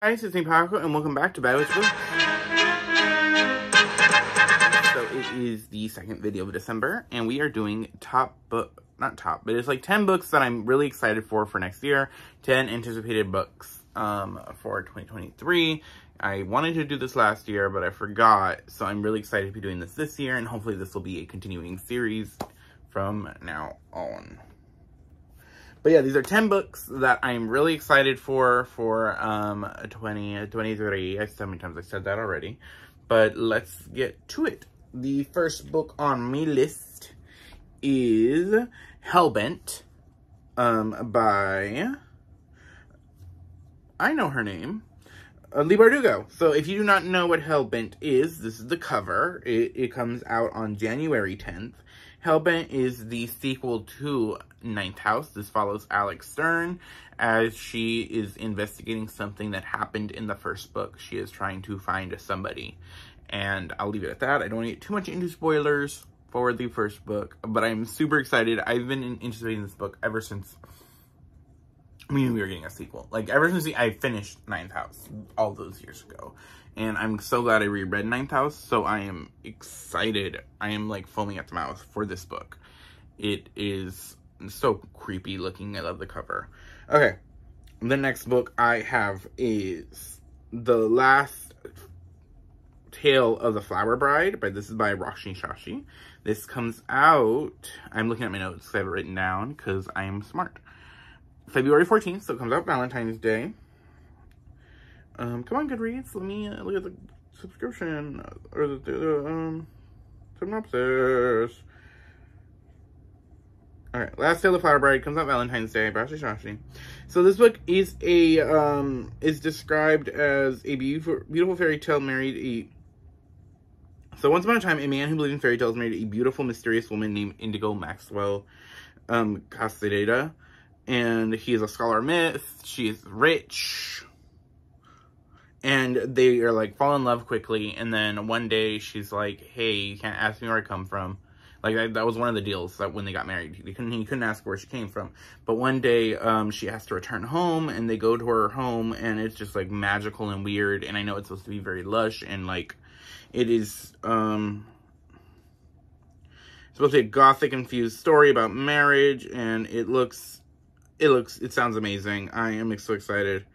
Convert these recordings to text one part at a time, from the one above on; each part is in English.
Guys, it's me, Paco, and welcome back to Battle Books. So it is the second video of December, and we are doing not top, but it's like 10 books that I'm really excited for next year. 10 anticipated books for 2023. I wanted to do this last year, but I forgot, so I'm really excited to be doing this year, and hopefully this will be a continuing series from now on. But yeah, these are 10 books that I'm really excited for 2023. How many times I said that already. But let's get to it. The first book on my list is Hellbent by, I know her name, Leigh Bardugo. So if you do not know what Hellbent is, this is the cover. It comes out on January 10th. Hellbent is the sequel to Ninth House. This follows Alex Stern as she is investigating something that happened in the first book. She is trying to find somebody. And I'll leave it at that. I don't want to get too much into spoilers for the first book, but I'm super excited. I've been interested in this book ever since we knew we were getting a sequel. Like, ever since I finished Ninth House all those years ago. And I'm so glad I reread Ninth House, so I am excited. I am, like, foaming at the mouth for this book. It is so creepy looking. I love the cover. Okay, the next book I have is The Last Tale of the Flower Bride, but this is by Roshni Shashi. This comes out, I'm looking at my notes because I have it written down because I am smart. February 14th, so it comes out Valentine's Day. Come on, Goodreads, let me look at the subscription, or the synopsis. Alright, Last Tale of the Flower Bride comes out Valentine's Day by Roshni Shashi. So this book is is described as a beautiful fairy tale So once upon a time, a man who believed in fairy tales married a beautiful, mysterious woman named Indigo Maxwell Castaneda. And he is a scholar of myth. She is rich. And they are like fall in love quickly. And then one day she's like, hey, you can't ask me where I come from. Like that was one of the deals that when they got married. He couldn't ask where she came from. But one day she has to return home. And they go to her home. And it's just like magical and weird. And I know it's supposed to be very lush. And like it is supposed to be a gothic infused story about marriage. And it sounds amazing. I am so excited.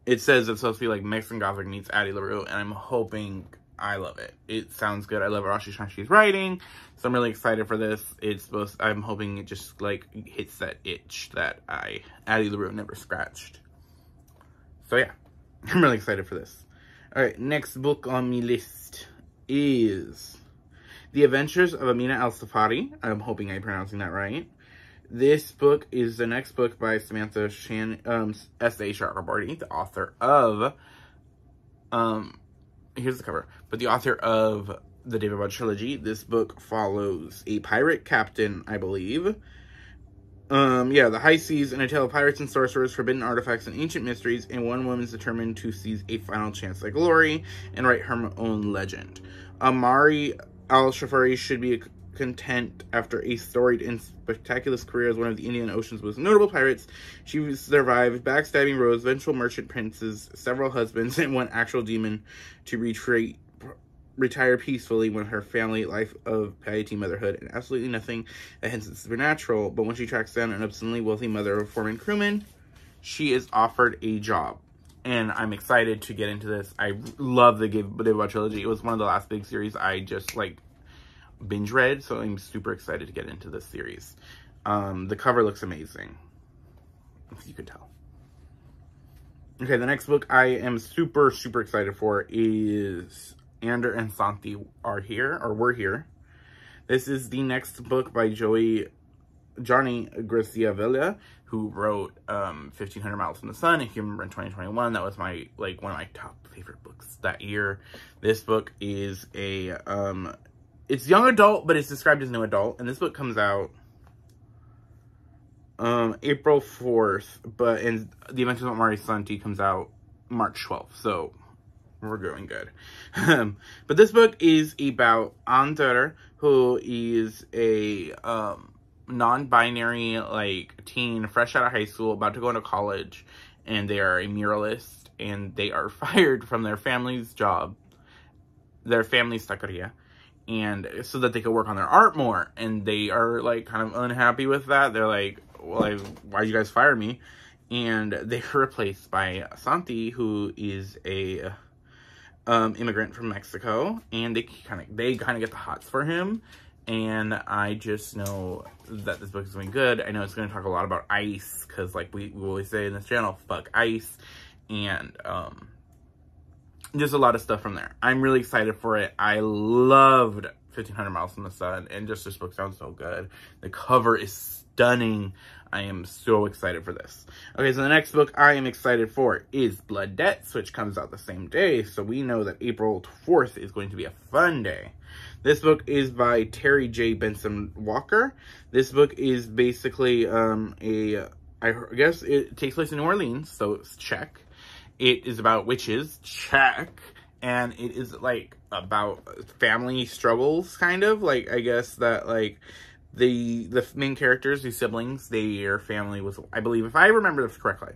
It says it's supposed to be like Mexican Gothic meets Addie LaRue, and I'm hoping I love it. It sounds good. I love Roshni Shashi's writing, so I'm really excited for this. I'm hoping it just like hits that itch that Addie LaRue never scratched. So yeah, I'm really excited for this. All right, next book on my list is The Adventures of Amina Al-Safari. I'm hoping I'm pronouncing that right. This book is the next book by Samantha S.A. Chakraborty, the author of, here's the cover, but the author of the David Bode trilogy. This book follows a pirate captain, I believe. The high seas and a tale of pirates and sorcerers, forbidden artifacts, and ancient mysteries, and one woman is determined to seize a final chance at glory and write her own legend. Amina Al-Safari should be content after a storied and spectacular career as one of the Indian Ocean's most notable pirates. She survived backstabbing rogues, vengeful merchant princes, several husbands, and one actual demon to retire peacefully when her family life of piety, motherhood, and absolutely nothing that hints at supernatural. But when she tracks down an obscenely wealthy mother of a foreman crewman, she is offered a job. And I'm excited to get into this. I love the David Bode trilogy. It was one of the last big series I just like binge read, so I'm super excited to get into this series. The cover looks amazing, if you could tell. Okay, the next book I am super excited for is Ander and Santi Were Here. This is the next book by Johnny Garcia Villa, who wrote 1500 Miles from the Sun. If you remember in 2021, that was one of my top favorite books that year. This book is it's young adult, but it's described as new adult. And this book comes out April 4th. And The Adventures of Mari Santi comes out March 12th. So we're going good. But this book is about Ander, who is a non-binary teen fresh out of high school, about to go into college. And they are a muralist. and they are fired from their family's job, their family's taqueria, and so that they could work on their art more. And they are like kind of unhappy with that. They're like, well, why'd you guys fire me? And they were replaced by Santi, who is a immigrant from Mexico, and they kind of get the hots for him. And I just know that this book is going to be good. I know it's going to talk a lot about ICE, because like we always say in this channel, fuck ICE. And just a lot of stuff from there. I'm really excited for it. I loved 1500 Miles from the Sun, and just this book sounds so good. The cover is stunning. I am so excited for this. Okay, so the next book I am excited for is Blood Debts, which comes out the same day. So we know that April 4th is going to be a fun day. This book is by Terry J. Benson Walker. This book is basically I guess it takes place in New Orleans, so it's check. It is about witches, check. And it is like about family struggles, kind of. Like, I guess that like the main characters, these siblings, their family was, I believe, if I remember this correctly,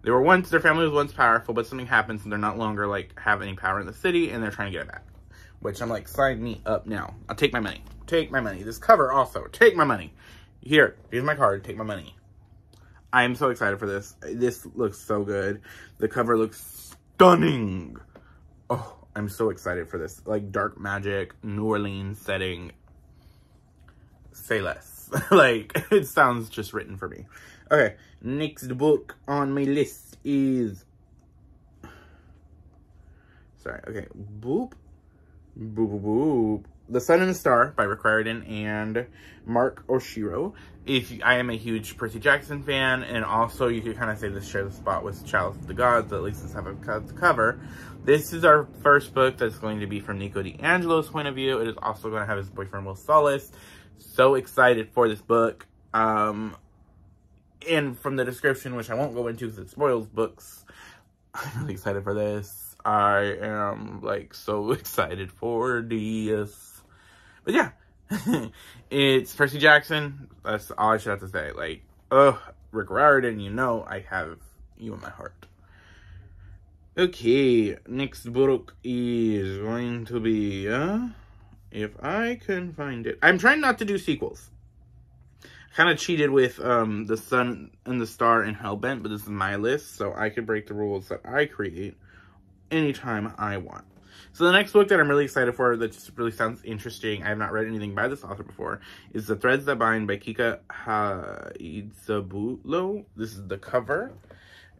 their family was once powerful, but something happens and they're not longer like have any power in the city, and they're trying to get it back. Which I'm like, sign me up now. I'll take my money. Take my money. This cover also, take my money. Here's my card, take my money. I am so excited for this. This looks so good. The cover looks stunning. Oh, I'm so excited for this. Like, dark magic, New Orleans setting. Say less. Like, it sounds just written for me. Okay, next book on my list is... Sorry, okay. Boop. Boop, boop, boop. The Sun and the Star by Rick Riordan and Mark Oshiro. I am a huge Percy Jackson fan, and also you could kind of say this shares the spot with Chalice of the Gods, at least let's have a cover. This is our first book that's going to be from Nico D'Angelo's point of view. It is also going to have his boyfriend Will Solis. So excited for this book. And from the description, which I won't go into because it spoils books, I'm really excited for this. I am like so excited for this. But yeah, it's Percy Jackson. That's all I should have to say. Like, Rick Riordan, you know I have you in my heart. Okay, next book is going to be, if I can find it. I'm trying not to do sequels. Kind of cheated with The Sun and the Star and Hellbent, but this is my list, so I can break the rules that I create anytime I want. So the next book that I'm really excited for, that just really sounds interesting, I have not read anything by this author before, is The Threads That Bind by Kika Haidzaburo. This is the cover.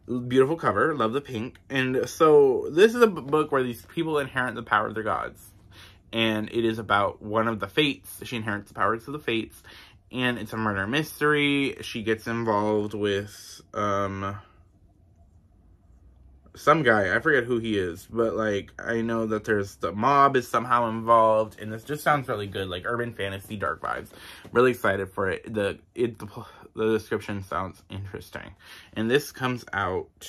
Beautiful cover. Love the pink. And so this is a book where these people inherit the power of their gods. And it is about one of the fates. She inherits the powers of the fates. And it's a murder mystery. She gets involved with some guy. I forget who he is. But like, I know that there's the mob is somehow involved. And this just sounds really good. Like urban fantasy, dark vibes. Really excited for it. The description sounds interesting. And this comes out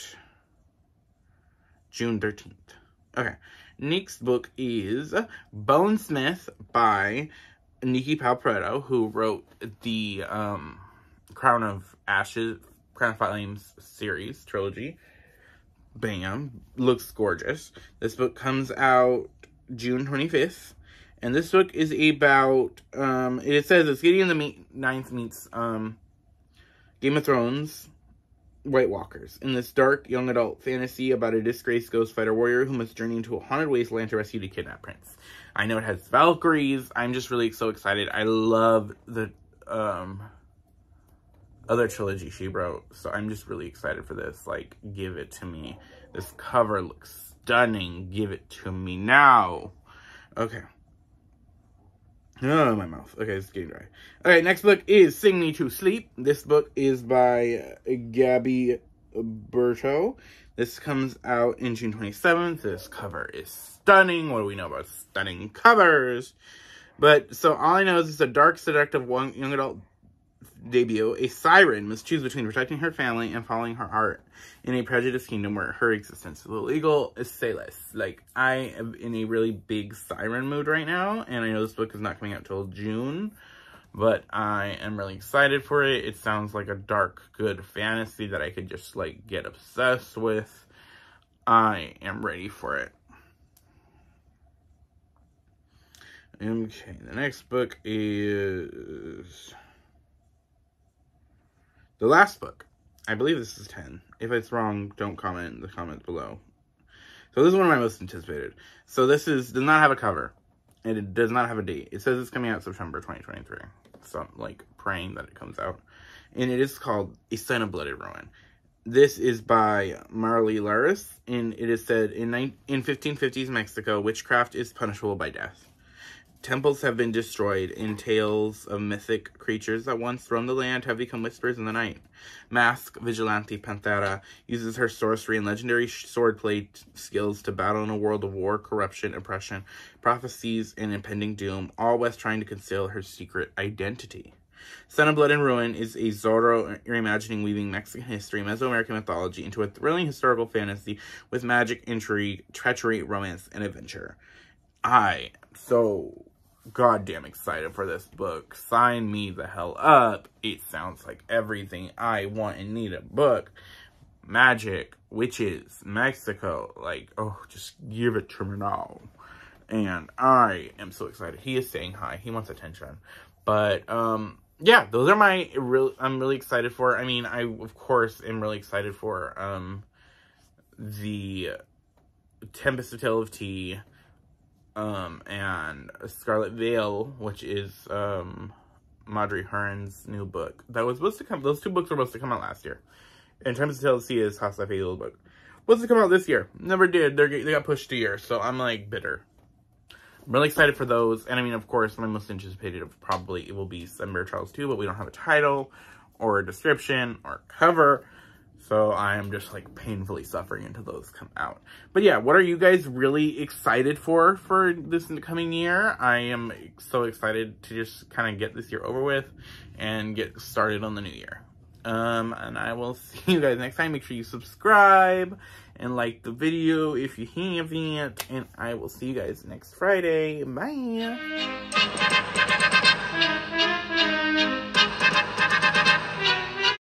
June 13th. Okay. Next book is Bonesmith by Nikki Palpretto, who wrote the Crown of Flames series, trilogy. Bam. Looks gorgeous. This book comes out June 25th. And this book is about, it says it's Gideon the Ninth meets Game of Thrones White Walkers in this dark young adult fantasy about a disgraced ghost fighter warrior who must journey into a haunted wasteland to rescue the kidnapped prince. I know it has Valkyries. I'm just really so excited. I love the other trilogy she wrote, so I'm just really excited for this. Like, give it to me. This cover looks stunning. Give it to me now. Okay. Oh, my mouth. Okay, it's getting dry. Okay, next book is Sing Me to Sleep. This book is by Gabby Berto. This comes out in June 27th. This cover is stunning. What do we know about stunning covers? But, so all I know is it's a dark, seductive young adult debut. A siren must choose between protecting her family and following her heart in a prejudiced kingdom where her existence is illegal. Say less. Like, I am in a really big siren mood right now, and I know this book is not coming out till June, but I am really excited for it. It sounds like a dark, good fantasy that I could just, like, get obsessed with. I am ready for it. Okay, the next book is the last book. I believe this is 10. If it's wrong, don't comment in the comments below. So this is one of my most anticipated. So this does not have a cover. And it does not have a date. It says it's coming out September 2023. So I'm like praying that it comes out. And it is called A Son of Blood and Ruin. This is by Marley Laris. And it is said in 1550s Mexico, witchcraft is punishable by death. Temples have been destroyed, and tales of mythic creatures that once roamed the land have become whispers in the night. Mask vigilante Panthera uses her sorcery and legendary swordplay skills to battle in a world of war, corruption, oppression, prophecies, and impending doom, all whilst trying to conceal her secret identity. Son of Blood and Ruin is a Zorro reimagining, weaving Mexican history, Mesoamerican mythology into a thrilling historical fantasy with magic, intrigue, treachery, romance, and adventure. I am so goddamn excited for this book. Sign me the hell up. It sounds like everything I want and need a book. Magic, witches, Mexico. Like, oh, just give it to me now. And I am so excited. He is saying hi. He wants attention. But, yeah, those are I'm really excited for. I mean, I, of course, am really excited for, the Tempest of Tale of Tea, and Scarlet Veil, which is, Marjorie Hearn's new book. That was supposed to come, those two books were supposed to come out last year. And Tempest of Tale of Tea is House of Hazel's book. Supposed to come out this year. Never did. They got pushed a year, so I'm, like, bitter. I'm really excited for those. And, I mean, of course, my most anticipated probably it will be Sunbear Charles 2, but we don't have a title, or a description, or cover. So I am just like painfully suffering until those come out. But yeah, what are you guys really excited for this coming year? I am so excited to just kind of get this year over with and get started on the new year. And I will see you guys next time. Make sure you subscribe and like the video if you haven't. And I will see you guys next Friday. Bye.